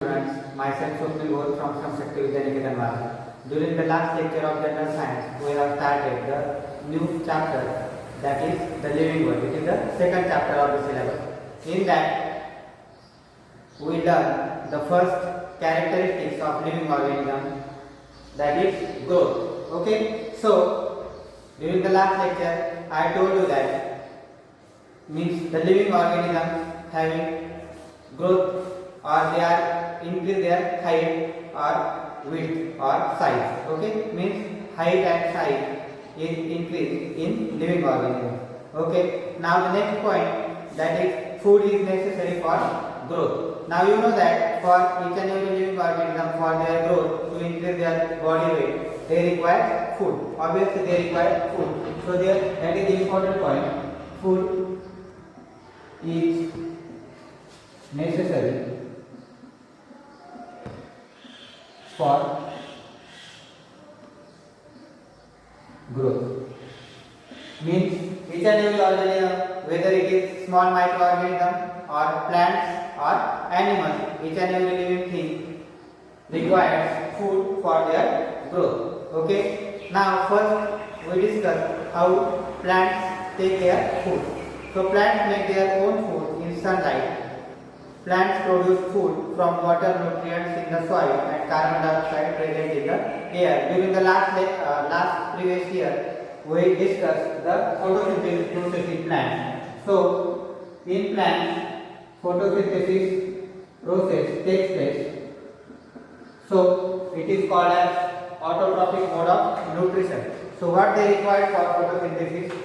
students, myself Swapnil Ghosh from ScienceThe Vidyaniketan Vasa. During the last lecture of General Science, we have started the new chapter, that is the living world. It is the second chapter of the syllabus. In that, we learn the first characteristics of living organism, that is growth. Okay, so during the last lecture, I told you that means the living organisms having growth, or they are increase their height or width or size. Okay, means height and size is increased in living organisms. Okay, now the next point, that is food is necessary for growth. Now you know that for each and every living organism, for their growth, to increase their body weight, they require food. Obviously they require food. So there, that is the important point. Food is necessary for growth. Means each and every organism, whether it is small microorganism or plants or animals, each and every living thing requires food for their growth. Okay. Now first we discuss how plants take their food. So plants make their own food in sunlight. Plants produce food from water, nutrients in the soil, and carbon dioxide present in the air. During the last previous year, we discussed the photosynthesis process in plants. So in plants, photosynthesis process takes place. So it is called as autotrophic mode of nutrition. So what they require for photosynthesis?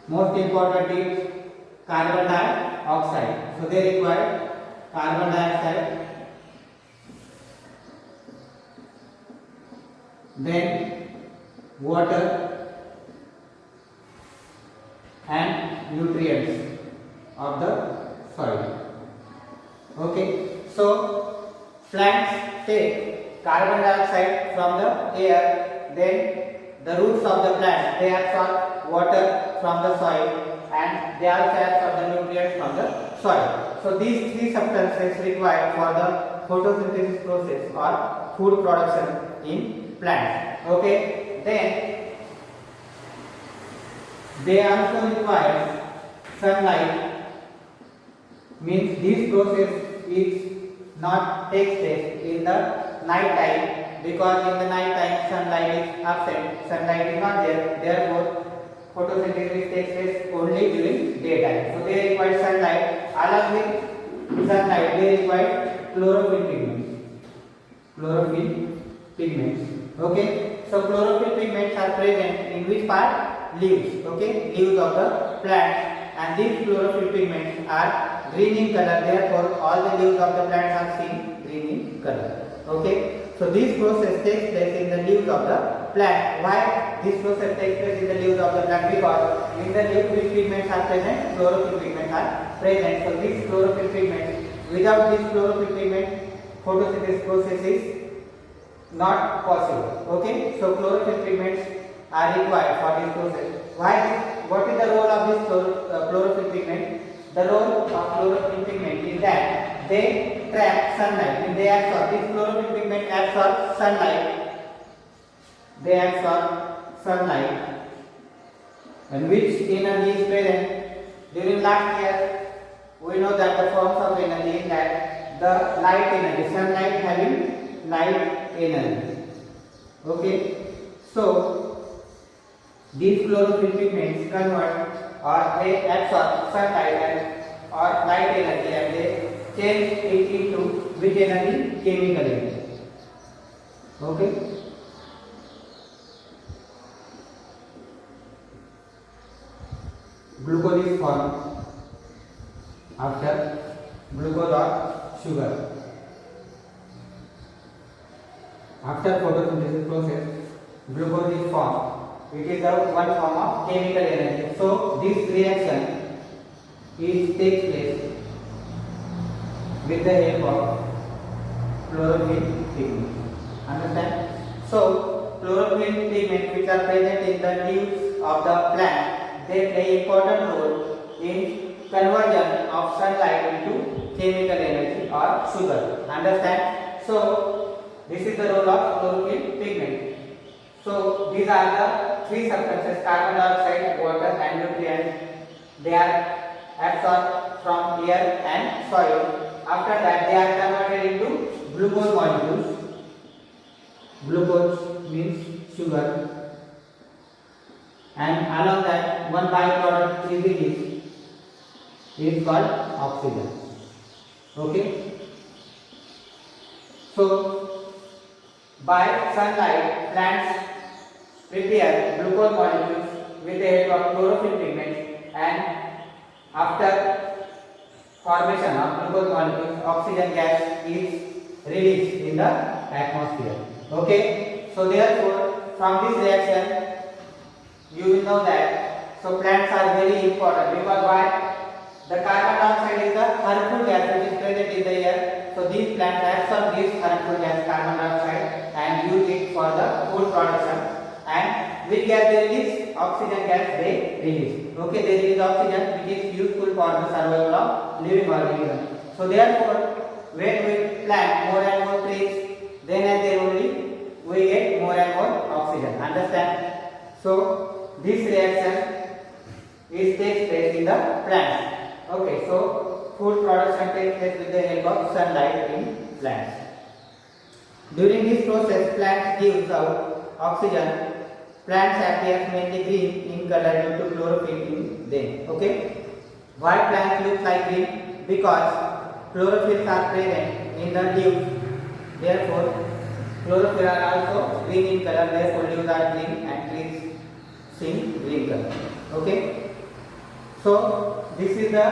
Most important is carbon dioxide. So they require carbon dioxide, then water and nutrients of the soil. Okay, so plants take carbon dioxide from the air, then the roots of the plant, they absorb water from the soil, and they also absorb the nutrients from the soil. So these three substances required for the photosynthesis process or food production in plants. Okay, then they also require sunlight. Means this process is not takes place in the night time, because in the night time sunlight is absent, sunlight is not there, therefore photosynthesis takes place only during daytime. So they require sunlight. Along with sunlight, they require chlorophyll pigments. Chlorophyll pigments. Okay. So chlorophyll pigments are present in which part? Leaves. Okay. Leaves of the plant. And these chlorophyll pigments are green in color. Therefore, all the leaves of the plants are seen green in color. Okay. So this process takes place in the leaves of the plant. Why this process takes place in the leaves of the plant? Because in the leaf which pigments are present, chlorophyll pigments are present. So these chlorophyll pigments, without this chlorophyll pigment, photosynthesis process is not possible. Okay, so chlorophyll pigments are required for this process. Why? What is the role of this chlorophyll pigment? The role of chlorophyll pigment is that they trap sunlight. They absorb. This chlorophyll pigment absorbs sunlight. They absorb sunlight, and which energy is present during last year. We know that the forms of energy is that the light energy, sunlight having light energy. Okay, so these chlorophyll pigments convert, or they absorb sunlight and or light energy, and they change it into which energy? Chemical energy. Okay. Glucose is formed after glucose or sugar. After photosynthesis process, glucose is formed. It is the one form of chemical energy. So this reaction takes place with the help of chlorophyll pigment. Understand? So chlorophyll pigments which are present in the leaves of the plant, they play important role in conversion of sunlight into chemical energy or sugar. Understand? So this is the role of chlorophyll pigment. So these are the three substances: carbon dioxide, water and nutrients. They are absorbed from air and soil. After that they are converted into glucose molecules. Glucose means sugar, and along that one byproduct is released. It is called oxygen. Okay. So by sunlight, plants prepare glucose molecules with the help of chlorophyll pigments, and after formation of glucose molecules, oxygen gas is released in the atmosphere. Okay. So therefore, from this reaction, you will know that plants are very important, because why? The carbon dioxide is the harmful gas which is present in the air. So these plants absorb this harmful gas, carbon dioxide, and use it for the food production. And which gas they release? Oxygen gas they release. Okay, they release oxygen, which is useful for the survival of living organism. So therefore, when we plant more and more trees, then and then only we get more and more oxygen. Understand? So this reaction takes place in the plants. Okay, so food production takes place with the help of sunlight in plants. During this process, plants gives out oxygen. Plants appear mainly green in color due to chlorophyll in them. Okay, why plants look like green? Because chlorophylls are present in the leaves. Therefore, chlorophyll are also green in color. Therefore, leaves are green and trees seem green color. Okay. So this is the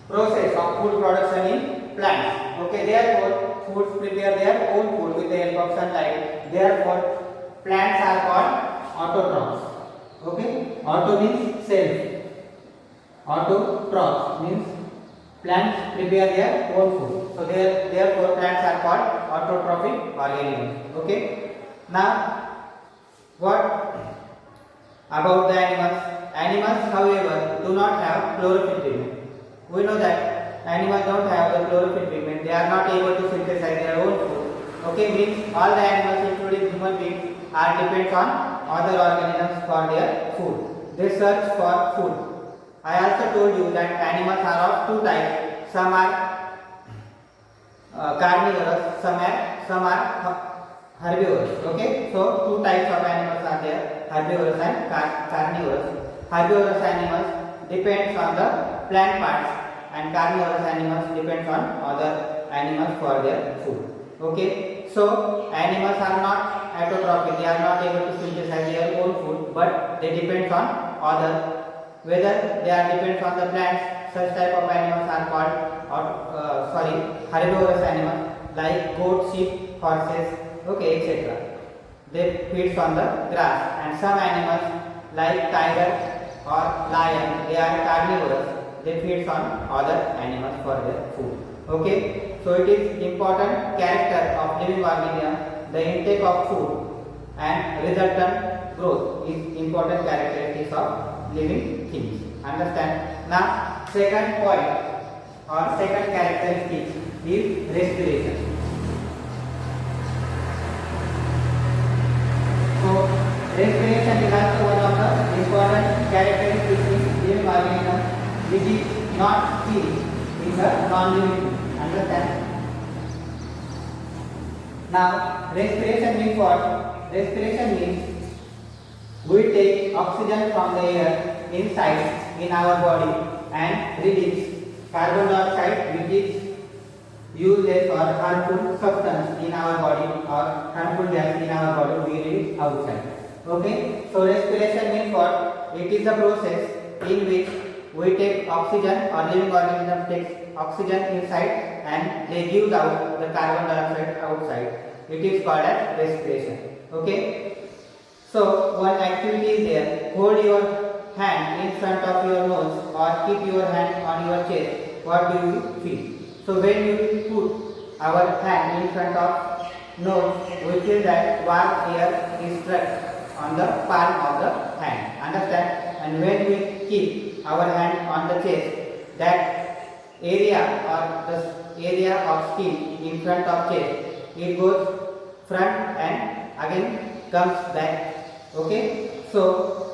process of food production in plants. Okay, therefore foods prepare their own food with the help of sunlight. Therefore plants are called autotrophs. Okay, auto means self. Autotrophs means plants prepare their own food. So therefore plants are called autotrophic organisms. Okay. Now what about the animals? Animals, however, do not have chlorophyll pigment. We know that animals don't have the chlorophyll pigment. They are not able to synthesize their own food. Okay, means all the animals, including human beings, are dependent on other organisms for their food. They search for food. I also told you that animals are of two types. Some are carnivorous, some are herbivorous. Okay, so two types of animals are there: herbivorous and carnivorous. Herbivorous animals depends on the plant parts, and carnivorous animals depends on other animals for their food. Okay, so animals are not autotrophic. They are not able to synthesize their own food, but they depend on other. Whether they are depends on the plants, such type of animals are called herbivorous animals, like goat, sheep, horses, okay, etc. They feed on the grass. And some animals like tiger or lion, they are carnivorous. They feed on other animals for their food. Okay, so it is important character of living organism. The intake of food and resultant growth is important characteristics of living things. Understand? Now second point or second characteristic is respiration. So respiration is also one of the important characteristics in living organism, which is not seen in the non-living. Understand? Now respiration means what? Respiration means we take oxygen from the air inside in our body and release carbon dioxide, which is useless or harmful substance in our body, or harmful gas in our body we release outside. Okay, so respiration means what? It is a process in which we take oxygen, or living organism takes oxygen inside and they give out the carbon dioxide outside. It is called as respiration. Okay, so one activity is there: hold your hand in front of your nose or keep your hand on your chest. What do you feel? So when you put our hand in front of nose, we feel that warm air is struck on the palm of the hand. Understand? And when we keep our hand on the chest, that area or the area of skin in front of chest, it goes front and again comes back. Okay, so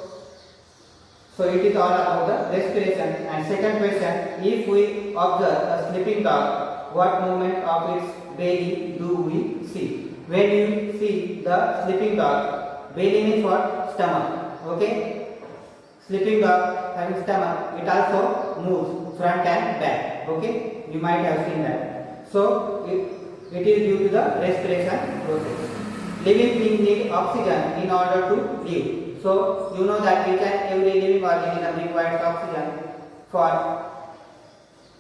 it is all about the respiration. And second question, if we observe a sleeping dog, what movement of its belly do we see? When you see the sleeping dog, belly means what? Stomach. Okay, sleeping dog having stomach, it also moves front and back. Okay, you might have seen that. So it is due to the respiration process. Living things need oxygen in order to live. So you know that each and every living organism requires oxygen for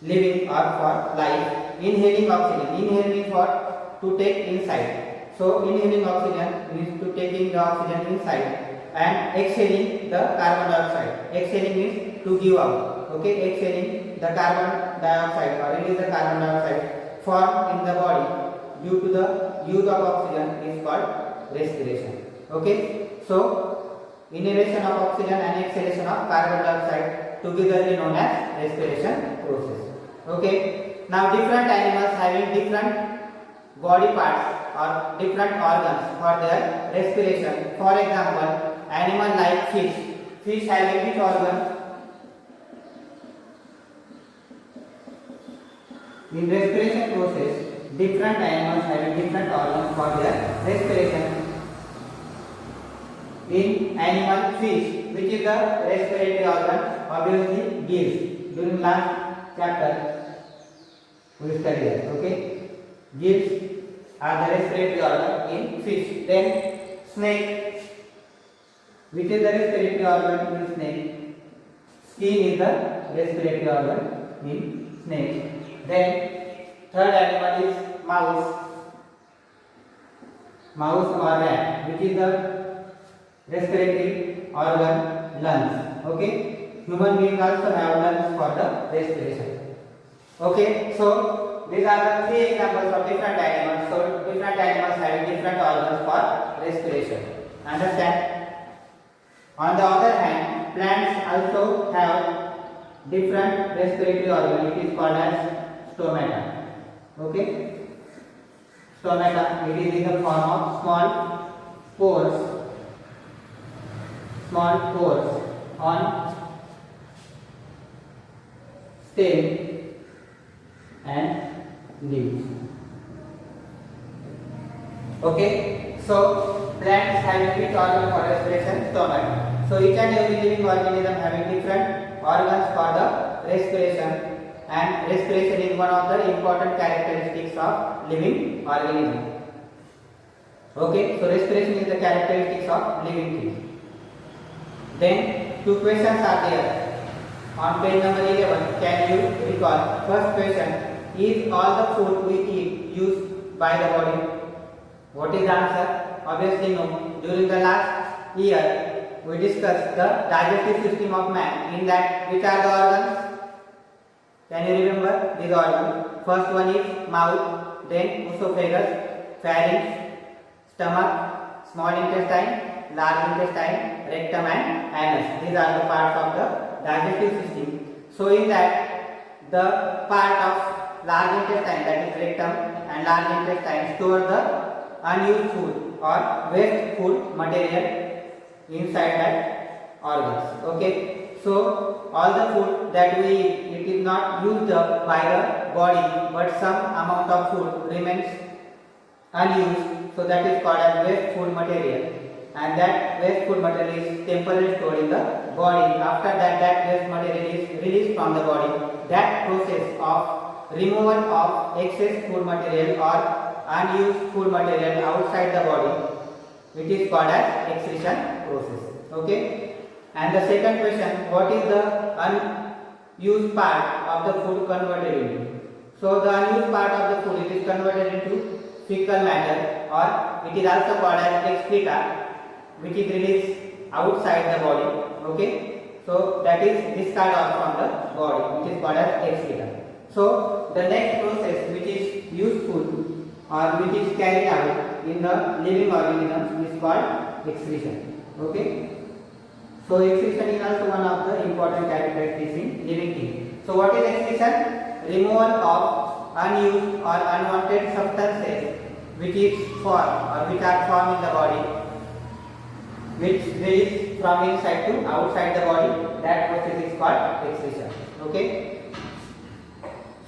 living or for life. Inhaling oxygen. Inhale means what? To take inside. So inhaling oxygen means to taking the oxygen inside, and exhaling the carbon dioxide. Exhaling means to give out. Okay, exhaling the carbon dioxide or release the carbon dioxide formed in the body due to the use of oxygen is called respiration. Okay, so inhalation of oxygen and exhalation of carbon dioxide together is known as respiration process. Okay, now different animals having different body parts or different organs for their respiration. For example, animal like fish. Fish having which organ? In respiration process, different animals having different organs for their respiration. In animal fish, which is the respiratory organ? Obviously gills. During last chapter we studied that. Okay, gills are the respiratory organ in fish. Then snake, which is the respiratory organ in snake? Skin is the respiratory organ in snake. Then third animal is mouse. Mouse or rat, which is the respiratory organ lungs. Okay, human beings also have lungs for the respiration. Okay, so these are the three examples of different animals. So different animals having different organs for respiration. Understand? On the other hand, plants also have different respiratory organ. It is called as stomata. Okay, stomata. It is in the form of small pores on stem and leaves. Okay, so plants having which organ for respiration? Stomata. So each and every living organism having different organs for the respiration, and respiration is one of the important characteristics of living organism. Okay, so respiration is the characteristics of living things. Then two questions are there on page number 11. Can you recall? First question: is all the food we eat used by the body? What is the answer? Obviously no. During the last year we discussed the digestive system of man. In that, which are the organs? Can you remember these organs? First one is mouth, then esophagus, pharynx, stomach, small intestine, large intestine, rectum and anus. These are the parts of the digestive system. So in that, the part of large intestine, that is rectum and large intestine, store the unused food or waste food material inside that organs. Okay, so all the food that we eat, it is not used up by the body, but some amount of food remains unused. So that is called as waste food material, and that waste food material is temporarily stored in the body. After that, that waste material is released from the body. That process of removal of excess food material or unused food material outside the body, it is called as excretion process. Okay, and the second question: what is the unused part of the food converted into? So the unused part of the food, it is converted into fecal matter, or it is also called as excreta, which is released outside the body. Okay, so that is discarded out from the body, which is called as excreta. So the next process which is useful or which is carried out in the living organisms is called excretion. Okay, so excretion is also one of the important characteristics in living things. So what is excretion? removal of unused or unwanted substances which are formed in the body, which release from inside to outside the body. That process is called excretion. Okay.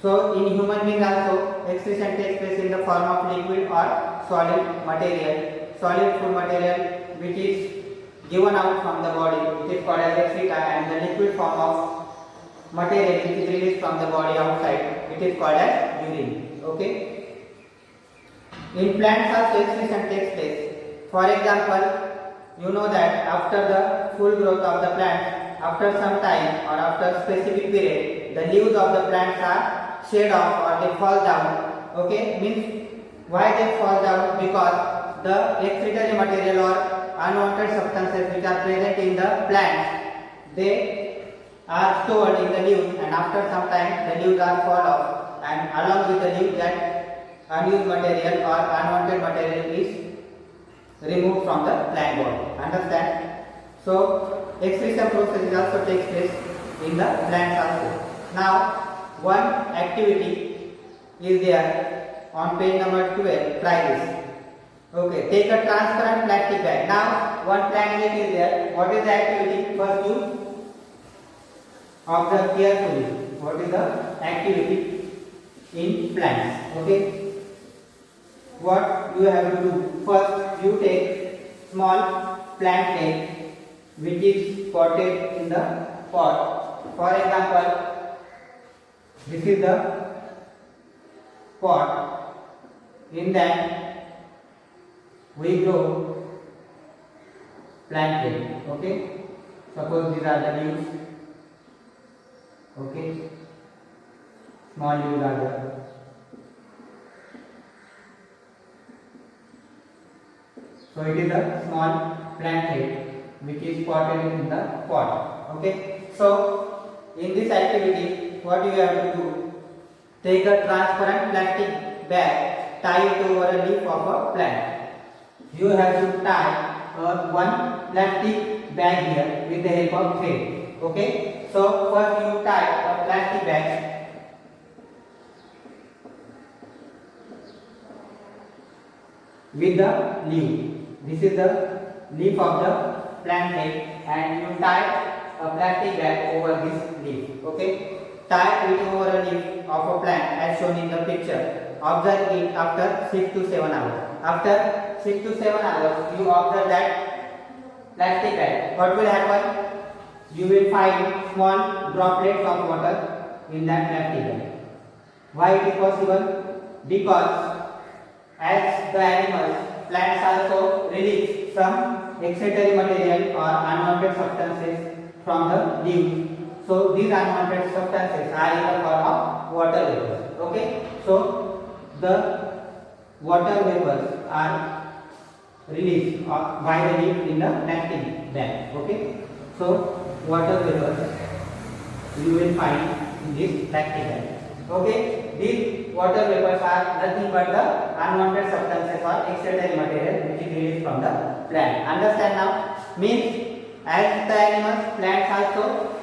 So in human being also, excretion takes place in the form of liquid or solid material. Solid food material which is given out from the body, it is called as excreta, and the liquid form of material which is released from the body outside, it is called as urine. Okay. In plants also excretion takes place. For example, you know that after the full growth of the plant, after some time or after specific period, the leaves of the plants are shed off or they fall down. Okay, means why they fall down? Because the excretory material or unwanted substances which are present in the plants, they are stored in the leaves, and after some time the leaves are fall off, and along with the leaves that unused material or unwanted material is removed from the plant body. Understand? So excretion process also takes place in the plants also. Now one activity is there on page number 12. Try this. Okay, take a transparent plastic bag. Now one plant is there. What is the activity? First you observe carefully. What is the activity in plants? Okay. What you have to do? First you take small plant cake which is potted in the pot. For example, this is the pot. In that we grow plant cake. Okay. Suppose these are the leaves. Okay. Small leaves are there. So it is a small plant cake which is potted in the pot. Okay. So in this activity, what you have to do? Take a transparent plastic bag, tie it over a leaf of a plant. You have to tie one plastic bag here with the help of thread. Okay. So first you tie a plastic bag with the leaf. This is the leaf of the plant cake, and you tie a plastic bag over this leaf. Okay. Tie it over a leaf of a plant as shown in the picture. Observe it after 6 to 7 hours. After 6 to 7 hours, you observe that plastic bag. What will happen? You will find small droplets of water in that plastic bag. Why it is possible? Because as the animals, plants also release some excretory material or unwanted substances from the leaves. So these unwanted substances are in the form of water vapors. Okay. So the water vapors are released by the leaf in the plastic bag. Okay. So water vapors you will find in this plastic bag. Okay. These water vapors are nothing but the unwanted substances or excretory material which is released from the plant. Understand now? Means as the animals, plants also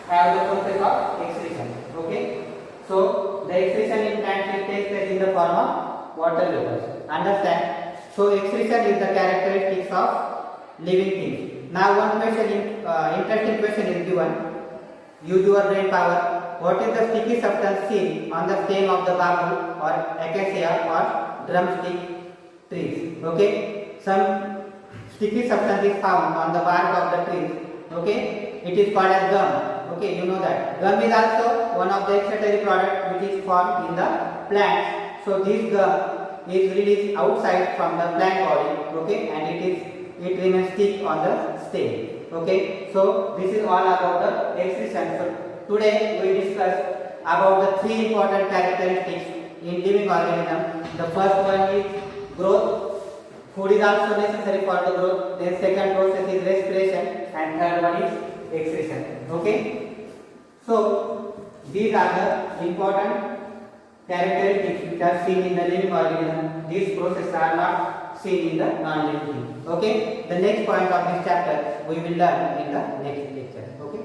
have the process of excretion. Okay. So the excretion in plants takes place in the form of water vapors. Understand? So excretion is the characteristics of living things. Now one question, interesting question is given. Use your brain power. What is the sticky substance seen on the stem of the bamboo or acacia or drumstick trees? Okay. Some sticky substance is found on the bark of the trees. Okay. It is called as gum. Okay, you know that. Gum is also one of the excretory product which is formed in the plants. So this gum is released outside from the plant body. Okay, and it remains stick on the stem. Okay, so this is all about the excretion. So today we discuss about the three important characteristics in living organism. The first one is growth. Food is also necessary for the growth. Then second process is respiration, and third one is excretion. Okay. So these are the important characteristics which are seen in the living organism. These processes are not seen in the non-living thing. Okay. The next point of this chapter we will learn in the next lecture. Okay.